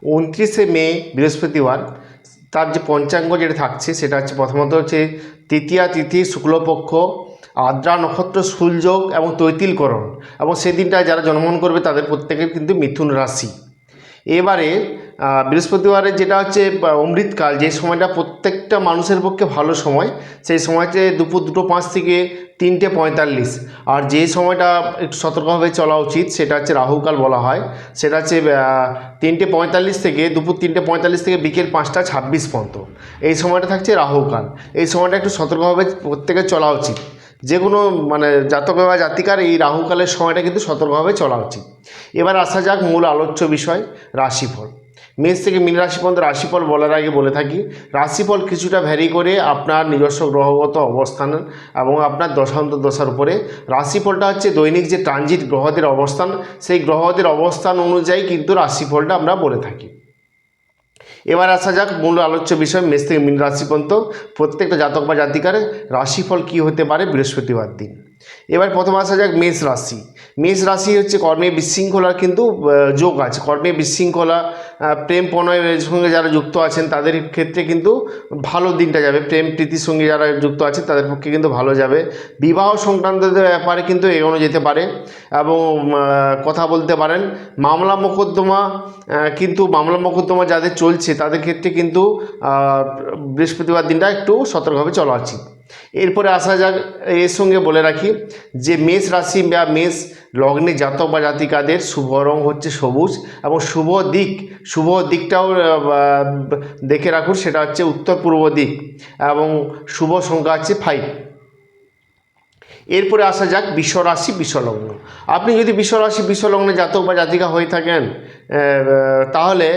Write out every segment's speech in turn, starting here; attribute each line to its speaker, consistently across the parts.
Speaker 1: 29 মে বৃহস্পতিবার তার যে পঞ্চাঙ্গ যেটা থাকছে সেটা হচ্ছে প্রথমত হচ্ছে তৃতীয়া তিথি শুক্লপক্ষ, আদ্রা নক্ষত্র সূলযোগ এবং তৈতিলকরণ, এবং সেই দিনটায় যারা জন্মগ্রহণ করবে তাদের প্রত্যেকের কিন্তু মিথুন রাশি। এবারে বৃহস্পতিবারের যেটা হচ্ছে অমৃতকাল, যে সময়টা প্রত্যেকটা মানুষের পক্ষে ভালো সময়, সেই সময়তে দুপুর 2:05 থেকে 3:45, আর যে সময়টা একটু সতর্কভাবে চলা উচিত সেটা হচ্ছে রাহুকাল বলা হয়। সেটা হচ্ছে 3:45 থেকে দুপুর 3:45 থেকে বিকেল 5:26 পর্যন্ত এই সময়টা থাকছে রাহুকাল। এই সময়টা একটু সতর্কভাবে প্রত্যেকের চলা উচিত। যে কোনো মানে জাতক বা জাতিকার এই রাহুকালের সময়টা কিন্তু সতর্কভাবে চলা উচিত। এবার আসা যাক মূল আলোচ্য বিষয়, রাশিফল। মেষ থেকে মীন রাশি পর্যন্ত রাশিফল বলার আগে বলে থাকি, রাশিফল কিছুটা ভ্যারি করে আপনার নিজস্ব গ্রহগত অবস্থান এবং আপনার দশার উপরে। রাশিফলটা হচ্ছে দৈনিক যে ট্রানজিট গ্রহদের অবস্থান, সেই গ্রহদের অবস্থান অনুযায়ী কিন্তু রাশিফলটা আমরা বলে থাকি। এবার আসা যাক মূল আলোচ্য বিষয়, মেষ থেকে মীন রাশি পর্যন্ত প্রত্যেকটা জাতক বা জাতিকার রাশিফল কী হতে পারে বৃহস্পতিবার দিন। এবার প্রথমে আসা যাক মেষ রাশি। মেষ রাশি হচ্ছে কর্মে বিশৃঙ্খলার কিন্তু যোগ আছে। কর্মে বিশৃঙ্খলা, প্রেম প্রণয়ের সঙ্গে যারা যুক্ত আছেন তাদের ক্ষেত্রে কিন্তু ভালো দিনটা যাবে। প্রেম প্রীতির সঙ্গে যারা যুক্ত আছেন তাদের পক্ষে কিন্তু ভালো যাবে। বিবাহ সংক্রান্ত ব্যাপারে কিন্তু এগোনো যেতে পারে এবং কথা বলতে পারেন। মামলা মোকদ্দমা যাদের চলছে তাদের ক্ষেত্রে কিন্তু বৃহস্পতিবার দিনটা একটু সতর্কভাবে চলা উচিত। এরপরে আসা যাক, এর সঙ্গে বলে রাখি যে মেষ রাশি বা মেষ লগ্নে জাতক বা জাতিকাদের শুভ রং হচ্ছে সবুজ, এবং শুভ দিকটাও দেখে রাখুন, সেটা হচ্ছে উত্তর পূর্ব দিক, এবং শুভ সংখ্যা হচ্ছে 5। এরপরে আসা যাক বিশ্বরাশি বিশ্বলগ্ন। আপনি যদি বিশ্বরাশি বিশ্বলগ্নে জাতক বা জাতিকা হয়ে থাকেন তাহলে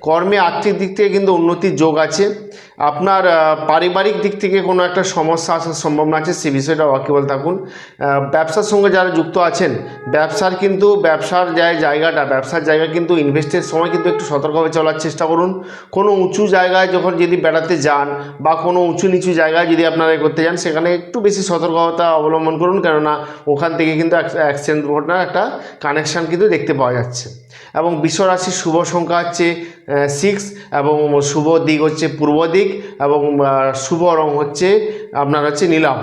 Speaker 1: কর্মে আর্থিক দিক থেকে কিন্তু উন্নতির যোগ আছে। আপনার পারিবারিক দিক থেকে কোনো একটা সমস্যা আসার সম্ভাবনা আছে, সেই বিষয়টা ওয়াকিবল থাকুন। ব্যবসার সঙ্গে যারা যুক্ত আছেন, ব্যবসার জায়গা কিন্তু ইনভেস্টের সময় কিন্তু একটু সতর্কভাবে চলার চেষ্টা করুন। কোনো উঁচু জায়গায় যখন যদি বেড়াতে যান বা কোনো উঁচু নিচু জায়গায় যদি আপনারা করতে যান, সেখানে একটু বেশি সতর্কতা অবলম্বন করুন, কেননা ওখান থেকে কিন্তু অ্যাক্সিডেন্ট ঘটনার একটা কানেকশান কিন্তু দেখতে পাওয়া যাচ্ছে। এবং বিশ্বরাশির শুভ সংখ্যা হচ্ছে 6, এবং শুভ দিক হচ্ছে পূর্ব দিক, এবং শুভ রং হচ্ছে আপনার হচ্ছে নীলাভ।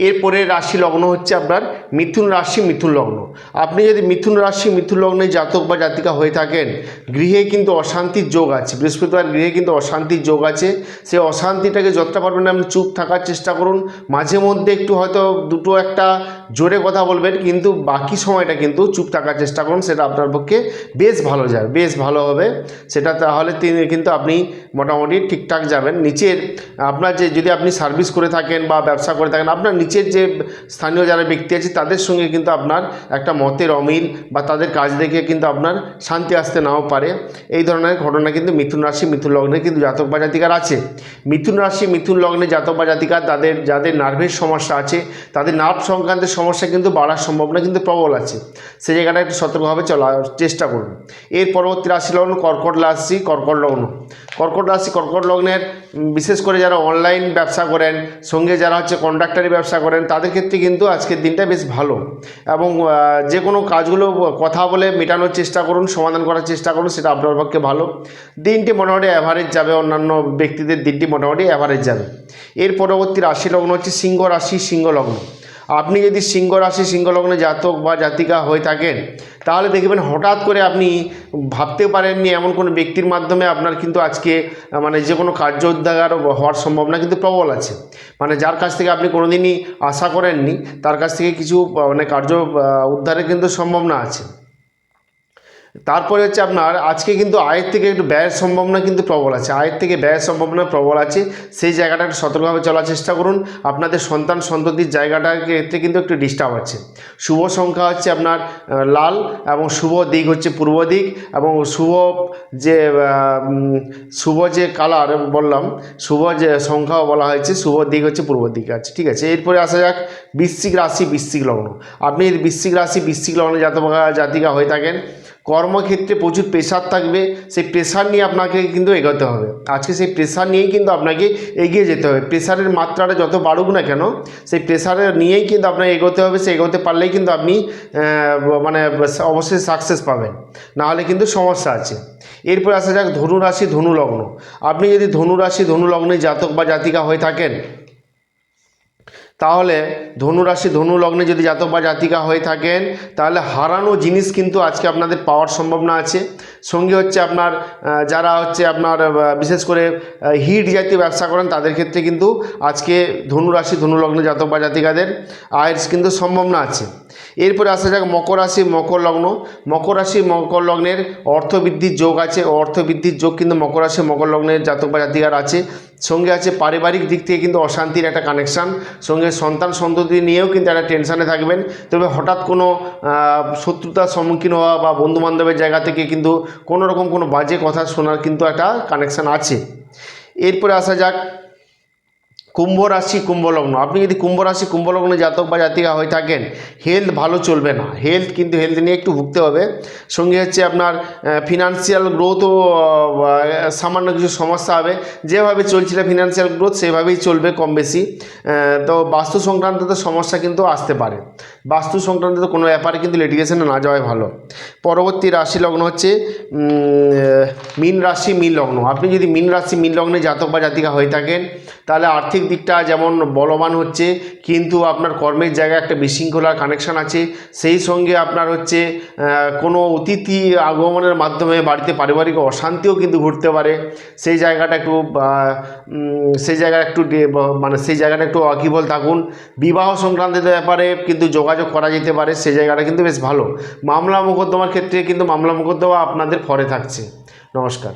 Speaker 1: এরপরে রাশি লগ্ন হচ্ছে আপনার মিথুন রাশি মিথুন লগ্ন। আপনি যদি মিথুন রাশি মিথুন লগ্নে জাতক বা জাতিকা হয়ে থাকেন, গৃহে কিন্তু অশান্তির যোগ আছে। বৃহস্পতিবার গৃহে কিন্তু অশান্তির যোগ আছে। সেই অশান্তিটাকে যতটা পারবেন আপনি চুপ থাকার চেষ্টা করুন। মাঝে মধ্যে একটু হয়তো দুটো একটা জোরে কথা বলবেন, কিন্তু বাকি সময়টা কিন্তু চুপ থাকার চেষ্টা করুন। সেটা আপনার পক্ষে বেশ ভালো হবে সেটা। তাহলে কিন্তু আপনি মোটামুটি ঠিকঠাক যাবেন। নিচের আপনার যদি আপনি সার্ভিস করে থাকেন বা ব্যবসা করে থাকেন, আপনার নিচের যে স্থানীয় যারা ব্যক্তি আছে তাদের সঙ্গে কিন্তু আপনার একটা মতের অমিল বা তাদের কাজ দেখে কিন্তু আপনার শান্তি আসতে নাও পারে। এই ধরনের ঘটনা কিন্তু মিথুন রাশি মিথুন লগ্নে কিন্তু জাতক বা জাতিকার আছে। মিথুন রাশি মিথুন লগ্নে জাতক বা জাতিকার যাদের নার্ভের সমস্যা আছে, তাদের নার্ভ সংক্রান্তের সমস্যা কিন্তু বাড়ার সম্ভাবনা কিন্তু প্রবল আছে। সেই জায়গাটা একটু সতর্কভাবে চলার চেষ্টা করুন। এর পরবর্তী রাশি লগ্ন কর্কট রাশি কর্কট লগ্নের বিশেষ করে যারা অনলাইন ব্যবসা করেন, সঙ্গে যারা হচ্ছে কন্ট্রাক্টারি ব্যবসা করেন, তাদের ক্ষেত্রে কিন্তু আজকের দিনটা বেশ ভালো। এবং যে কোনো কাজগুলো কথা বলে মেটানোর চেষ্টা করুন, সমাধান করার চেষ্টা করুন, সেটা আপনার পক্ষে ভালো। দিনটি মোটামুটি অ্যাভারেজ যাবে, অন্যান্য ব্যক্তিদের দিনটি মোটামুটি অ্যাভারেজ যাবে। এর পরবর্তী রাশি লগ্ন হচ্ছে সিংহ রাশি সিংহ লগ্ন। আপনি যদি সিংহ রাশি সিংহ লগ্নে জাতক বা জাতিকা হয়ে থাকেন, তাহলে দেখবেন হঠাৎ করে আপনি ভাবতে পারেননি এমন কোনো ব্যক্তির মাধ্যমে আপনার কিন্তু আজকে মানে যে কোনো কার্য উদ্ধার হওয়ার সম্ভাবনা কিন্তু প্রবল আছে। মানে যার কাছ থেকে আপনি কোনোদিনই আশা করেননি, তার কাছ থেকে কিছু মানে কার্য উদ্ধারের কিন্তু সম্ভাবনা আছে। তারপরে হচ্ছে আপনার আজকে কিন্তু আয়ের থেকে একটু ব্যয়ের সম্ভাবনা কিন্তু প্রবল আছে। সেই জায়গাটা একটু সতর্কভাবে চলার চেষ্টা করুন। আপনাদের সন্ততির জায়গাটার ক্ষেত্রে কিন্তু একটু ডিস্টার্ব আছে। শুভ সংখ্যা হচ্ছে আপনার লাল, এবং শুভ দিক হচ্ছে পূর্ব দিক, এবং শুভ যে কালার বললাম, শুভ যে সংখ্যাও বলা হয়েছে, শুভ দিক হচ্ছে পূর্ব দিক আছে। ঠিক আছে, এরপরে আসা যাক বৃশ্চিক রাশি বৃশ্চিক লগ্ন। আপনি বৃশ্চিক রাশি বৃশ্চিক লগ্নে জাতিকা হয়ে থাকেন, কর্মক্ষেত্রে প্রচুর প্রেশার থাকবে, সেই প্রেশার নিয়ে আপনাকে কিন্তু এগোতে হবে। আজকে সেই প্রেশার নিয়েই কিন্তু আপনাকে এগিয়ে যেতে হবে। প্রেশারের মাত্রাটা যত বাড়ুক না কেন, সেই প্রেশারের নিয়েই কিন্তু আপনাকে এগোতে হবে। সেই এগোতে পারলেই কিন্তু আপনি মানে অবশ্যই সাকসেস পাবেন, নাহলে কিন্তু সমস্যা আছে। এরপর আসা যাক ধনু রাশি ধনু লগ্ন। আপনি যদি ধনু রাশি ধনু লগ্নে জাতক বা জাতিকা হয়ে থাকেন, তাহলে ধনু রাশি ধনু লগ্নে যদি জাতক বা জাতিকা হয়ে থাকেন, তাহলে হারানো জিনিস কিন্তু আজকে আপনাদের পাওয়ার সম্ভাবনা আছে। সঙ্গে হচ্ছে আপনার যারা হচ্ছে আপনার বিশেষ করে হিট জাতীয় ব্যবসা করেন, তাদের ক্ষেত্রে কিন্তু আজকে ধনু রাশি ধনু লগ্নে জাতক বা জাতিকাদের আয়ের কিন্তু সম্ভাবনা আছে। এরপরে আসা যাক মকর রাশি মকর লগ্ন। মকর রাশি মকর লগ্নের অর্থবৃদ্ধির যোগ আছে। অর্থবৃদ্ধির যোগ কিন্তু মকর রাশি মকর লগ্নের জাতক বা জাতিকার আছে। সঙ্গে আছে পারিবারিক দিক থেকে কিন্তু অশান্তির একটা কানেকশান। সঙ্গে সন্তান সন্ততি নিয়েও কিন্তু একটা টেনশানে থাকবেন। তবে হঠাৎ কোনো শত্রুতার সম্মুখীন হওয়া বা বন্ধুবান্ধবের জায়গা থেকে কিন্তু কোনো রকম কোনো বাজে কথা শোনার কিন্তু একটা কানেকশান আছে। এরপরে আসা যাক কুম্ভ রাশি কুম্ভ লগ্ন। আপনি যদি কুম্ভ রাশি কুম্ভ লগ্নে জাতক বা জাতিকা হয়ে থাকেন, হেলথ ভালো চলবে না। হেলথ নিয়ে একটু ভুগতে হবে। সঙ্গে হচ্ছে আপনার ফিনান্সিয়াল গ্রোথও সামান্য কিছু সমস্যা হবে। যেভাবে চলছিল ফিনান্সিয়াল গ্রোথ সেভাবেই চলবে কম বেশি। তো বাস্তু সংক্রান্ত তো সমস্যা কিন্তু আসতে পারে। বাস্তু সংক্রান্ত কোনো ব্যাপারে কিন্তু লিটিগেশনে না যাওয়াই ভালো। পরবর্তী রাশি লগ্ন হচ্ছে মীন রাশি মীন লগ্ন। আপনি যদি মীন রাশি মীন লগ্নে জাতক বা জাতিকা হয়ে থাকেন, তাহলে আর্থিক দিকটা যেমন বলবান হচ্ছে, কিন্তু আপনার কর্মের জায়গায় একটা বিশৃঙ্খলার কানেকশান আছে। সেই সঙ্গে আপনার হচ্ছে কোনো অতিথি আগমনের মাধ্যমে বাড়িতে পারিবারিক অশান্তিও কিন্তু ঘটতে পারে। সেই জায়গাটা একটু সেই জায়গাটা একটু ওয়াকিবল থাকুন। বিবাহ সংক্রান্ত ব্যাপারে কিন্তু যোগাযোগ করা যেতে পারে, সেই জায়গাটা কিন্তু বেশ ভালো। মামলা মোকদ্দমার ক্ষেত্রে কিন্তু মামলা মোকদ্দমা আপনাদের ফরে থাকছে। নমস্কার।